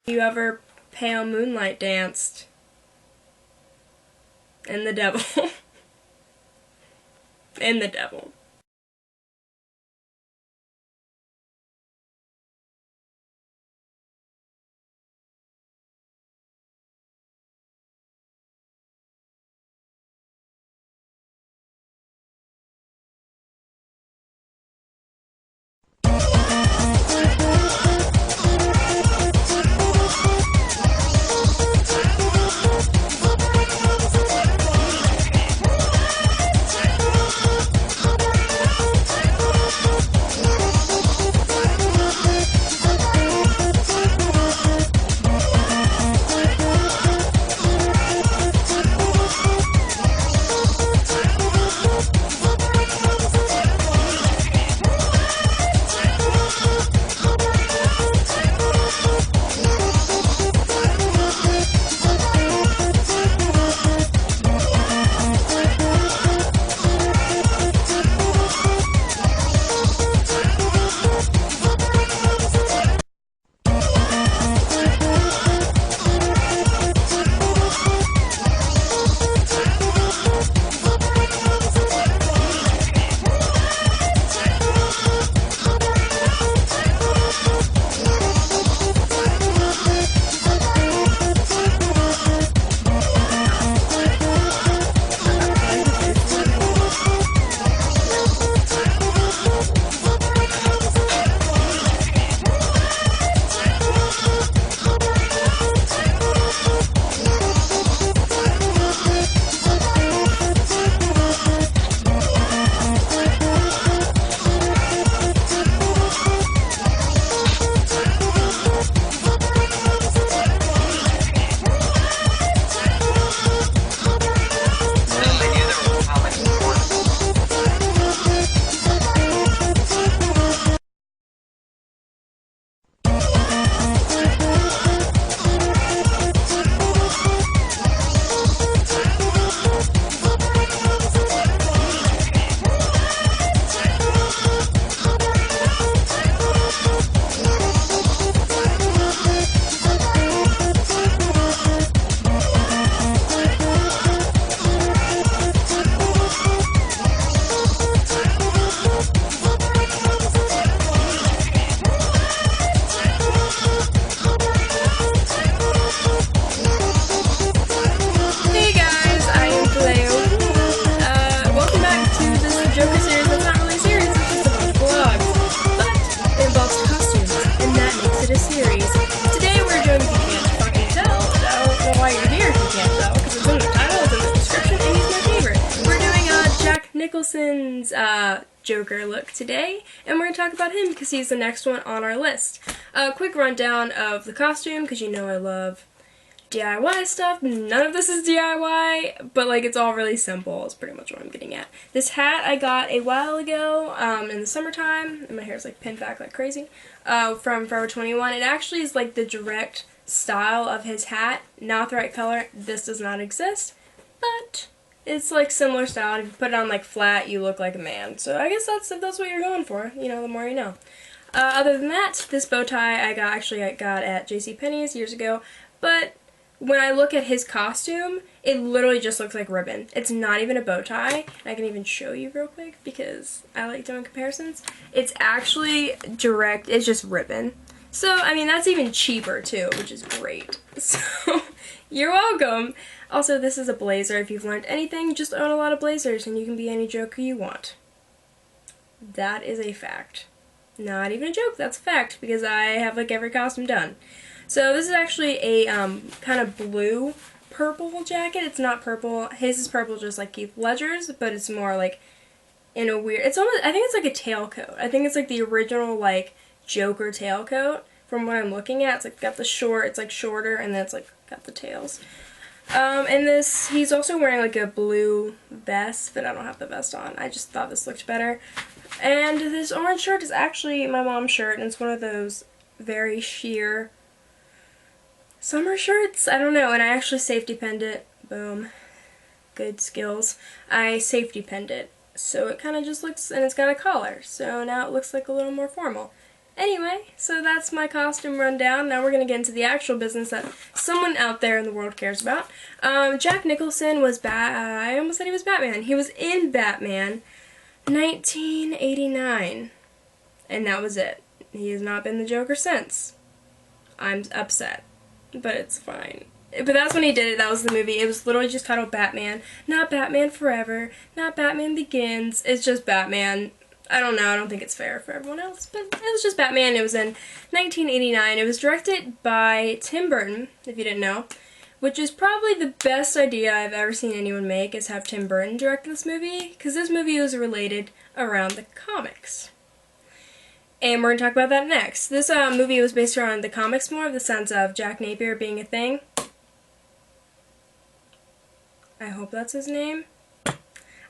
You ever pale moonlight danced? And the devil. And the devil. Nicholson's Joker look today, and we're going to talk about him because he's the next one on our list. A quick rundown of the costume, because you know I love DIY stuff. None of this is DIY, but like it's all really simple is pretty much what I'm getting at. This hat I got a while ago in the summertime, and my hair's like pinned back like crazy, from Forever 21. It actually is like the direct style of his hat, not the right color. This does not exist, but it's like similar style. If you put it on like flat, you look like a man. So I guess if that's what you're going for, you know, the more you know. Other than that, this bow tie I got at JCPenney's years ago, but when I look at his costume, it literally just looks like ribbon. It's not even a bow tie. I can even show you real quick because I like doing comparisons. It's actually direct, it's just ribbon. So, I mean, that's even cheaper too, which is great. So, you're welcome. Also, this is a blazer. If you've learned anything, just own a lot of blazers and you can be any Joker you want. That is a fact. Not even a joke, that's a fact, because I have like every costume done. So this is actually a kind of blue-purple jacket. It's not purple. His is purple just like Heath Ledger's, but it's more like in a weird, it's almost, I think it's like a tailcoat. I think it's like the original like Joker tailcoat from what I'm looking at. It's like got the short, it's like shorter, and then it's like got the tails. And this, he's also wearing like a blue vest, but I don't have the vest on. I just thought this looked better. And this orange shirt is actually my mom's shirt, and it's one of those very sheer summer shirts. I don't know, and I actually safety pinned it. Boom. Good skills. I safety pinned it. So it kind of just looks, and it's got a collar, so now it looks like a little more formal. Anyway, so that's my costume rundown. Now we're going to get into the actual business that someone out there in the world cares about. Jack Nicholson was I almost said he was Batman. He was in Batman 1989. And that was it. He has not been the Joker since. I'm upset. But it's fine. But that's when he did it. That was the movie. It was literally just titled Batman. Not Batman Forever. Not Batman Begins. It's just Batman. I don't know. I don't think it's fair for everyone else. But it was just Batman. It was in 1989. It was directed by Tim Burton, if you didn't know. Which is probably the best idea I've ever seen anyone make, is have Tim Burton direct this movie. Because this movie was related around the comics. And we're going to talk about that next. This movie was based around the comics more, of the sense of Jack Napier being a thing. I hope that's his name.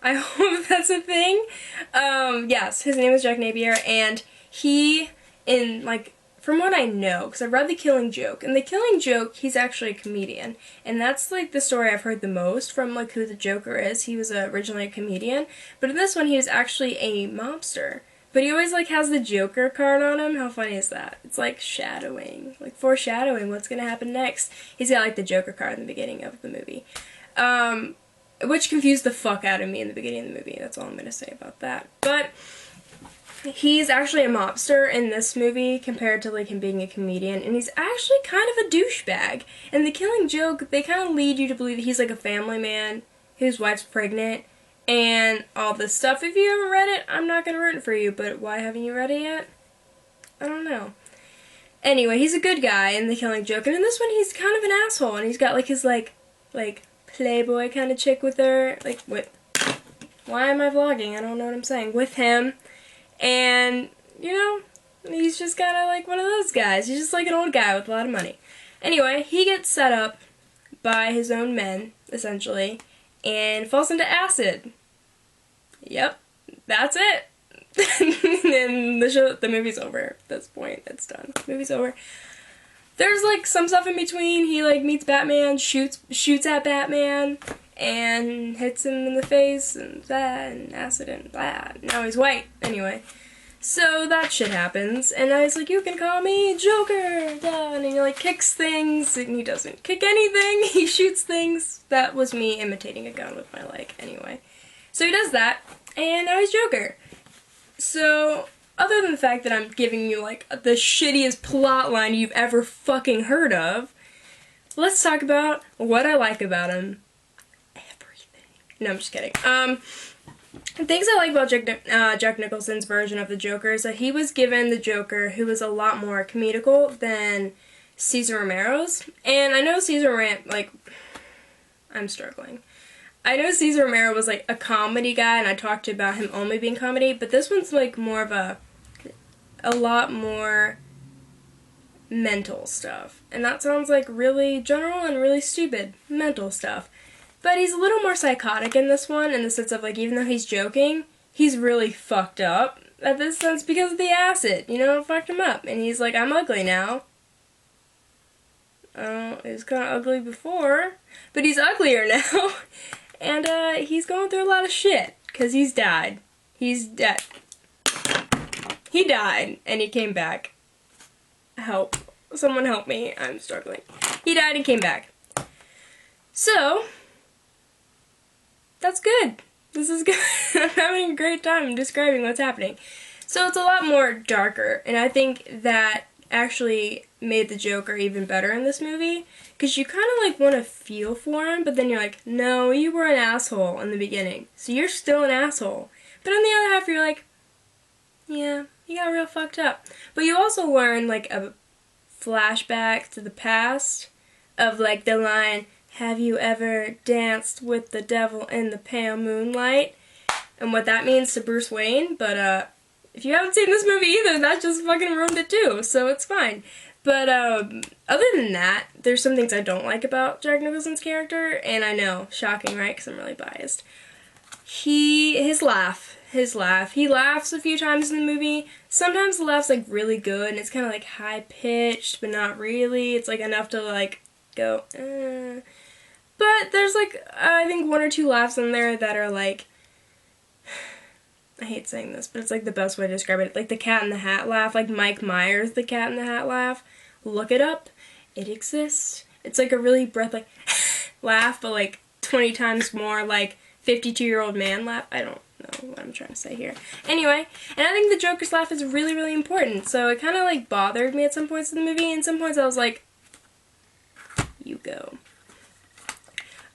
I hope that's a thing. Yes, his name is Jack Napier, and he, from what I know, because I've read The Killing Joke, and The Killing Joke, he's actually a comedian, and that's, the story I've heard the most from, who the Joker is. He was originally a comedian, but in this one, he was actually a mobster. But he always, has the Joker card on him. How funny is that? It's, shadowing. Foreshadowing what's gonna happen next. He's got, the Joker card in the beginning of the movie. Which confused the fuck out of me in the beginning of the movie. That's all I'm gonna say about that. But he's actually a mobster in this movie compared to, him being a comedian. And he's actually kind of a douchebag. In The Killing Joke, they kind of lead you to believe that he's, a family man whose wife's pregnant. And all this stuff. If you haven't read it, I'm not gonna ruin it for you, but why haven't you read it yet? I don't know. Anyway, he's a good guy in The Killing Joke, and in this one he's kind of an asshole, and he's got his playboy kind of chick with her, why am I vlogging? I don't know what I'm saying. With him, and, he's just kinda one of those guys. He's just an old guy with a lot of money. Anyway, he gets set up by his own men, essentially, and falls into acid. Yep, that's it. And the movie's over at this point. It's done. The movie's over. There's some stuff in between. He meets Batman, shoots at Batman, and hits him in the face, and that, and acid, and blah. Now he's white. Anyway. So that shit happens, and I was like, you can call me Joker, blah, and he kicks things, and he doesn't kick anything, he shoots things. That was me imitating a gun with my leg, anyway. So he does that, and now he's Joker. So, other than the fact that I'm giving you, the shittiest plot line you've ever fucking heard of, let's talk about what I like about him. Everything. No, I'm just kidding. Things I like about Jack Nicholson's version of the Joker is that he was given the Joker who was a lot more comedical than Cesar Romero's. And I know Cesar Romero, I'm struggling. I know Cesar Romero was, a comedy guy, and I talked about him only being comedy, but this one's, more of a lot more mental stuff. And that sounds, really general and really stupid. Mental stuff. But he's a little more psychotic in this one, in the sense of, even though he's joking, he's really fucked up at this sense because of the acid. It fucked him up. And he's I'm ugly now. He was kind of ugly before, but he's uglier now. And, he's going through a lot of shit, because he's died. He's dead. He died, and he came back. Help. Someone help me. I'm struggling. He died and came back. So, that's good. This is good. I'm having a great time describing what's happening. So it's a lot more darker, and I think that actually made the Joker even better in this movie, because you kind of want to feel for him, but then you're no, you were an asshole in the beginning, so you're still an asshole. But on the other half, you're yeah, you got real fucked up. But you also learn a flashback to the past of the line, have you ever danced with the devil in the pale moonlight? And what that means to Bruce Wayne, but if you haven't seen this movie either, that just fucking ruined it too, so it's fine. But other than that, there's some things I don't like about Jack Nicholson's character, and I know, shocking, right, because I'm really biased. His laugh, he laughs a few times in the movie. Sometimes the laugh's really good, and it's kind of high-pitched, but not really. It's enough to go, But there's I think one or two laughs in there that are I hate saying this, but it's like the best way to describe it. Like the Cat in the Hat laugh, like Mike Myers' the Cat in the Hat laugh. Look it up. It exists. It's like a really breath like laugh, but like 20 times more like 52-year-old man laugh. I don't know what I'm trying to say here. Anyway, and I think the Joker's laugh is really, really important. So it kind of like bothered me at some points in the movie, and some points I was like, you go.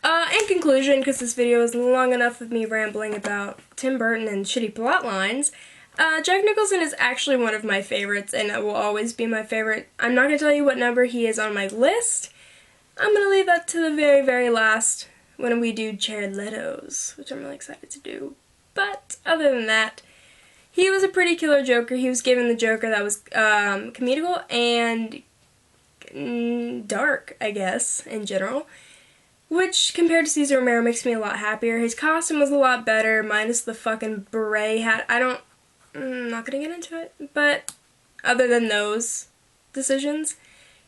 In conclusion, because this video is long enough of me rambling about Tim Burton and shitty plot lines, Jack Nicholson is actually one of my favorites, and it will always be my favorite. I'm not going to tell you what number he is on my list. I'm going to leave that to the very, very last when we do Jared Leto's, which I'm really excited to do. But other than that, he was a pretty killer Joker. He was given the Joker that was comedical and dark, I guess, in general. Which, compared to Cesar Romero, makes me a lot happier. His costume was a lot better, minus the fucking beret hat. I'm not gonna get into it, but other than those decisions,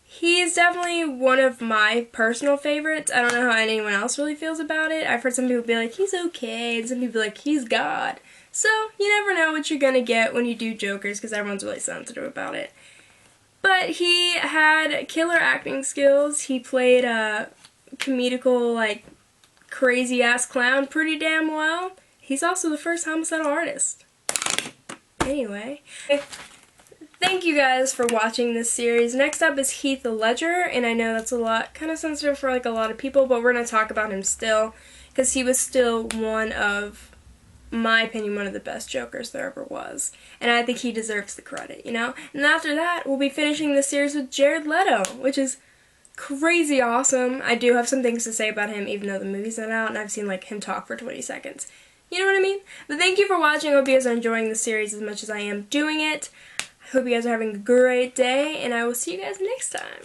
he's definitely one of my personal favorites. I don't know how anyone else really feels about it. I've heard some people be like, he's okay, and some people be like, he's God. So, you never know what you're gonna get when you do Jokers, because everyone's really sensitive about it. But he had killer acting skills. He played a comedical, like, crazy-ass clown pretty damn well. He's also the first homicidal artist. Anyway, thank you guys for watching this series. Next up is Heath Ledger, and I know that's a lot, kind of sensitive for, like, a lot of people, but we're going to talk about him still, because he was still one of, my opinion, one of the best Jokers there ever was. And I think he deserves the credit, you know? And after that, we'll be finishing the series with Jared Leto, which is crazy awesome. I do have some things to say about him, even though the movie's not out, and I've seen, like, him talk for 20 seconds. You know what I mean? But thank you for watching. I hope you guys are enjoying the series as much as I am doing it. I hope you guys are having a great day, and I will see you guys next time.